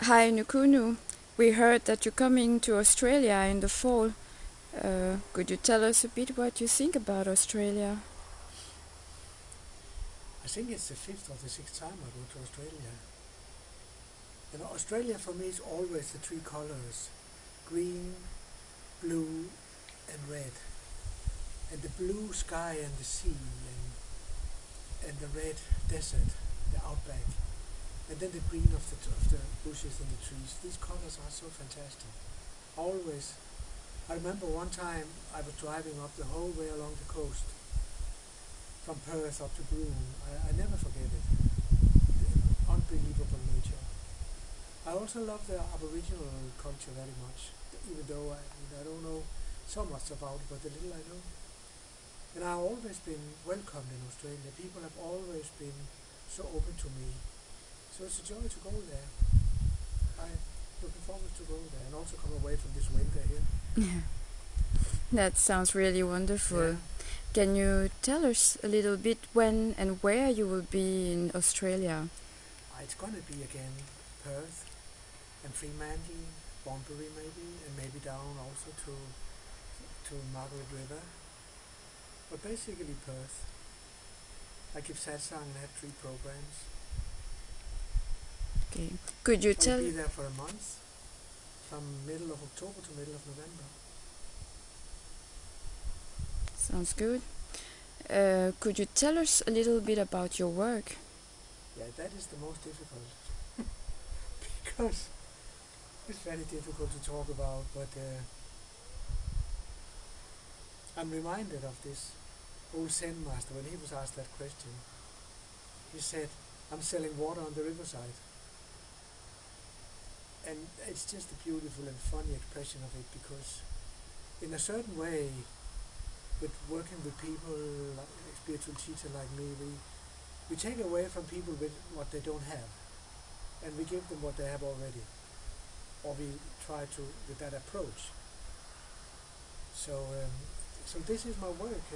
Hi Nukunu, we heard that you're coming to Australia in the fall. Could you tell us a bit what you think about Australia? I think it's the fifth or the sixth time I go to Australia. Australia for me is always the three colors: green, blue, and red. And the blue sky and the sea and the red desert, the outback, and then the green of the bushes and the trees. These colors are so fantastic. Always. I remember one time I was driving up the whole way along the coast from Perth up to Broome. I never forget it. The unbelievable nature. I also love the Aboriginal culture very much, even though I don't know so much about it, but the little I know. And I've always been welcomed in Australia. People have always been so open to me. So it's a joy to go there. I'm looking forward to go there and also come away from this winter here. That sounds really wonderful. Yeah. Can you tell us a little bit when and where you will be in Australia? It's going to be again Perth and Fremantle, Bunbury maybe, and maybe down also to Margaret River. But basically Perth. I give satsang and have 3 programs. Okay. Could you So I'll tell? be there for a month, from middle of October to middle of November. Sounds good. Could you tell us a little bit about your work? Yeah, that is the most difficult because it's very difficult to talk about, but I'm reminded of this old Zen master when he was asked that question. He said, I'm selling water on the riverside. And it's just a beautiful and funny expression of it, because in a certain way, with working with people, like a spiritual teacher like me, we take away from people with what they don't have, and we give them what they have already, or we try to with that approach. So this is my work,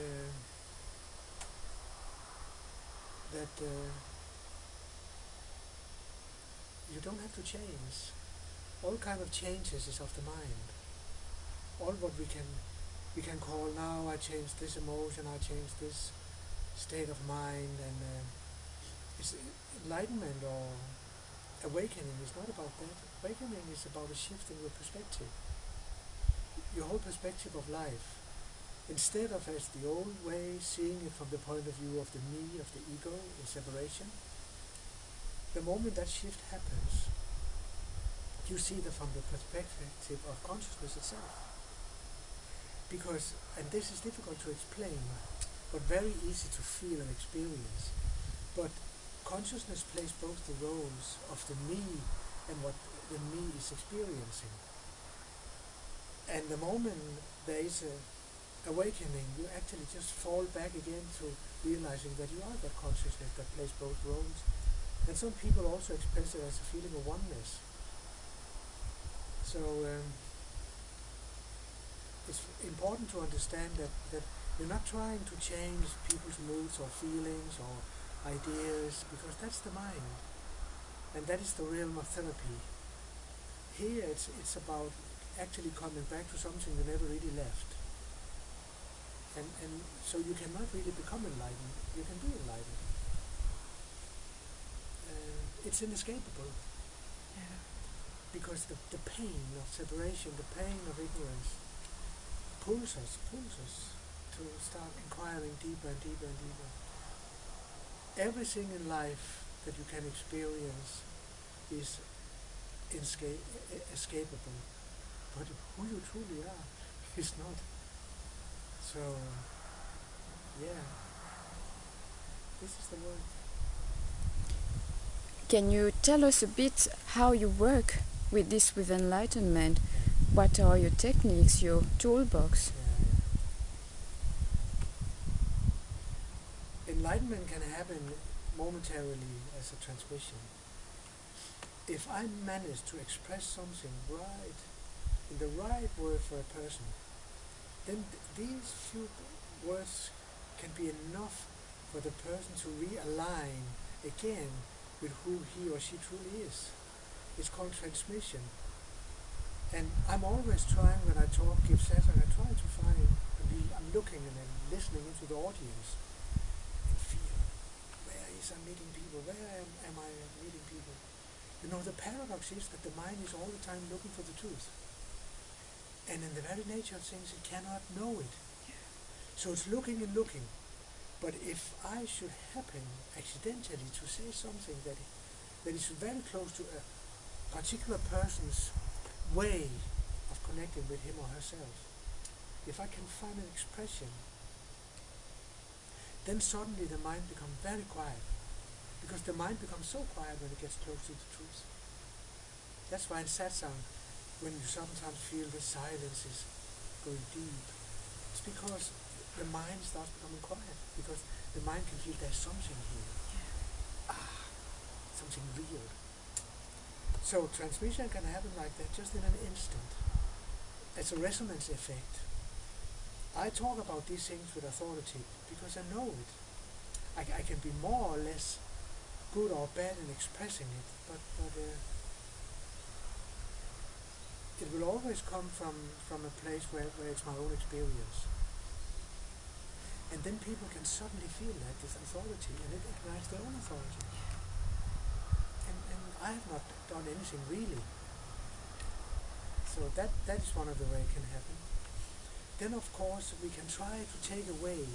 that you don't have to change. All kind of changes is of the mind. All what we can call now, I changed this emotion, I changed this state of mind, and it's enlightenment or awakening is not about that. Awakening is about a shift in your perspective, your whole perspective of life. Instead of as the old way, seeing it from the point of view of the me, of the ego, in separation, the moment that shift happens, you see that from the perspective of consciousness itself. Because, and this is difficult to explain, but very easy to feel and experience, but consciousness plays both the roles of the me and what the me is experiencing. And the moment there is a awakening, you actually just fall back again to realizing that you are that consciousness that plays both roles. And some people also express it as a feeling of oneness. So it's important to understand that you're not trying to change people's moods or feelings or ideas, because that's the mind, and that is the realm of therapy. Here it's about actually coming back to something you never really left. And so you cannot really become enlightened. You can be enlightened. It's inescapable. Yeah. Because the pain of separation, the pain of ignorance, pulls us to start inquiring deeper and deeper and deeper. Everything in life that you can experience is escapable, but who you truly are is not. So, yeah, this is the word. Can you tell us a bit how you work with this, with enlightenment? What are your techniques, your toolbox? Enlightenment can happen momentarily as a transmission. If I manage to express something right, in the right word for a person, then these few words can be enough for the person to realign again with who he or she truly is. It's called transmission. And I'm always trying, when I talk, give satire, I try to find, I'm looking and I'm listening into the audience and feel, where is I meeting people? Where am I meeting people? You know, the paradox is that the mind is all the time looking for the truth. And in the very nature of things, it cannot know it. So it's looking and looking. But if I should happen accidentally to say something that is very close to a particular person's way of connecting with him or herself, if I can find an expression, then suddenly the mind becomes very quiet. Because the mind becomes so quiet when it gets close to the truth. That's why in satsang, when you sometimes feel the silence is going deep, it's because the mind starts becoming quiet. Because the mind can feel there's something here. Something real. So transmission can happen like that, just in an instant. It's a resonance effect. I talk about these things with authority because I know it. I can be more or less good or bad in expressing it, but it will always come from a place where it's my own experience. And then people can suddenly feel that, this authority, and it ignites their own authority. And I have not done anything really. So that is one of the ways it can happen. Then of course we can try to take away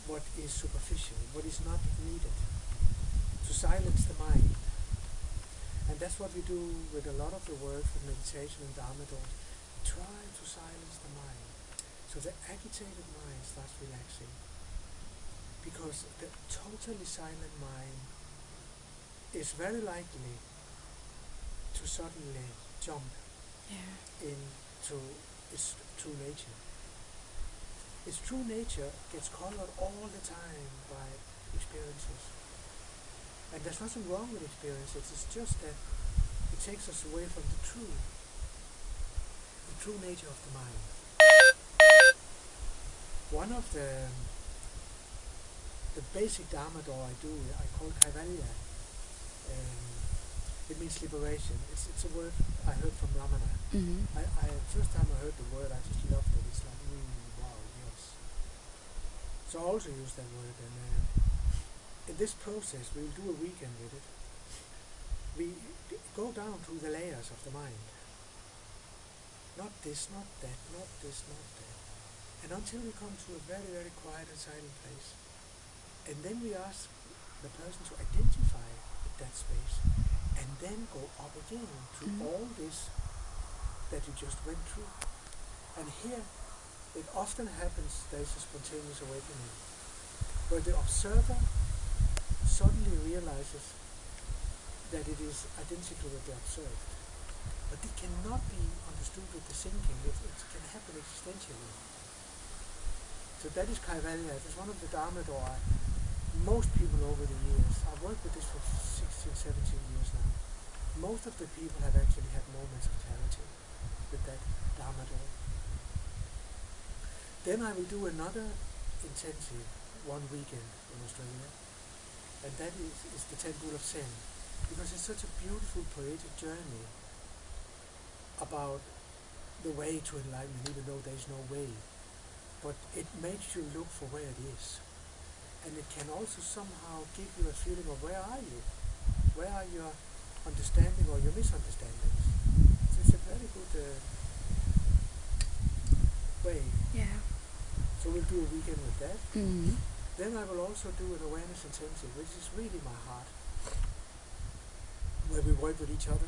what is superficial, what is not needed, to silence the mind. And that's what we do with a lot of the work with meditation and Dharma doors. Try to silence the mind. So the agitated mind starts relaxing. Because the totally silent mind is very likely to suddenly jump into its true nature. Its true nature gets colored all the time by experiences. And there's nothing wrong with experiences, it's just that it takes us away from the true nature of the mind. One of the basic Dharma door I do, I call Kaivalya. It means liberation. It's a word I heard from Ramana. Mm-hmm. First time I heard the word, I just loved it. It's like, wow, yes. So I also use that word, and in this process, we'll do a weekend with it. We go down through the layers of the mind. Not this, not that, not this, not that. And until we come to a very, very quiet and silent place. And then we ask the person to identify that space, and then go up again to all this that you just went through. And here, it often happens, there is a spontaneous awakening, where the observer suddenly realizes that it is identical with the observed. But it cannot be understood with the thinking, it can happen existentially. So that is Kaivalya. It's one of the Dharma door. Most people over the years, I've worked with this for 16, 17 years now, most of the people have actually had moments of clarity with that Dharma door. Then I will do another intensive one weekend in Australia, and that is the Temple of Zen, because it's such a beautiful poetic journey about the way to enlightenment, even though there is no way. But it makes you look for where it is. And it can also somehow give you a feeling of where are you? Where are your understanding or your misunderstandings? So it's a very good way. Yeah. So we'll do a weekend with that. Mm-hmm. Then I will also do an awareness intensive, which is really my heart, where we work with each other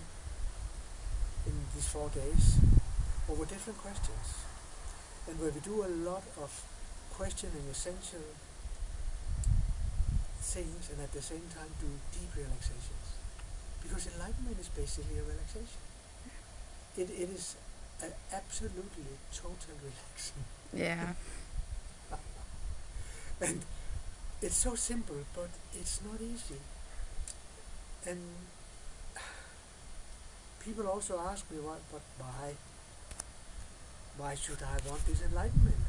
in these 4 days over different questions. And where we do a lot of questioning essential things, and at the same time do deep relaxations. Because enlightenment is basically a relaxation. It is absolutely total relaxing. Yeah. And it's so simple, but it's not easy. And people also ask me, but why should I want this enlightenment?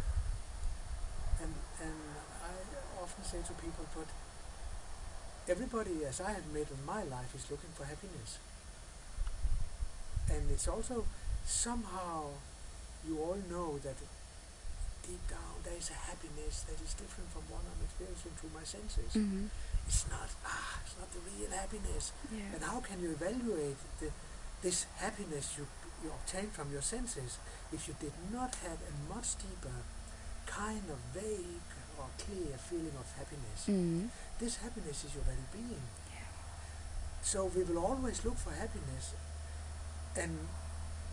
And I often say to people, but everybody, as I have made in my life, is looking for happiness. And it's also somehow you all know that deep down there is a happiness that is different from what I'm experiencing through my senses. Mm-hmm. It's not the real happiness. Yeah. And how can you evaluate this happiness you obtain from your senses if you did not have a much deeper kind of vague or clear feeling of happiness? Mm-hmm. This happiness is your very being. So we will always look for happiness, and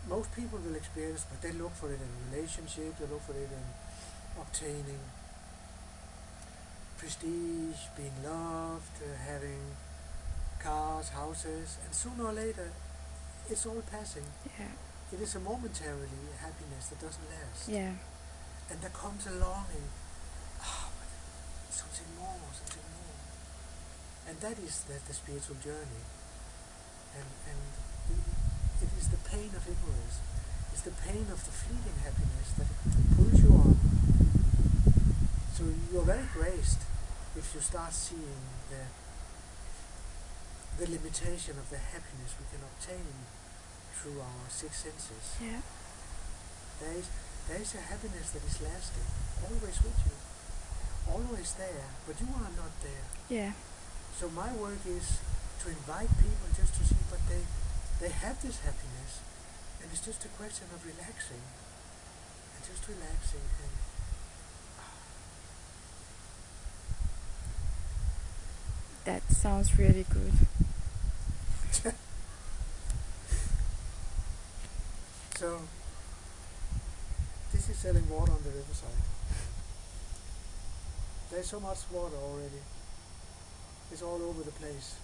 most people will experience, but they look for it in relationships, they look for it in obtaining prestige, being loved, having cars, houses, and sooner or later it's all passing. Yeah. It is a momentary happiness that doesn't last. Yeah. And there comes a longing, something more, something more. And that is the spiritual journey. And it is the pain of ignorance. It's the pain of the fleeting happiness that pulls you on. So you're very graced if you start seeing the limitation of the happiness we can obtain through our six senses. Yeah. There is a happiness that is lasting, always with you, always there, but you are not there. Yeah. So my work is to invite people just to see, but they have this happiness, and it's just a question of relaxing, and just relaxing, and That sounds really good. so this is selling water on the riverside. There's so much water already. It's all over the place.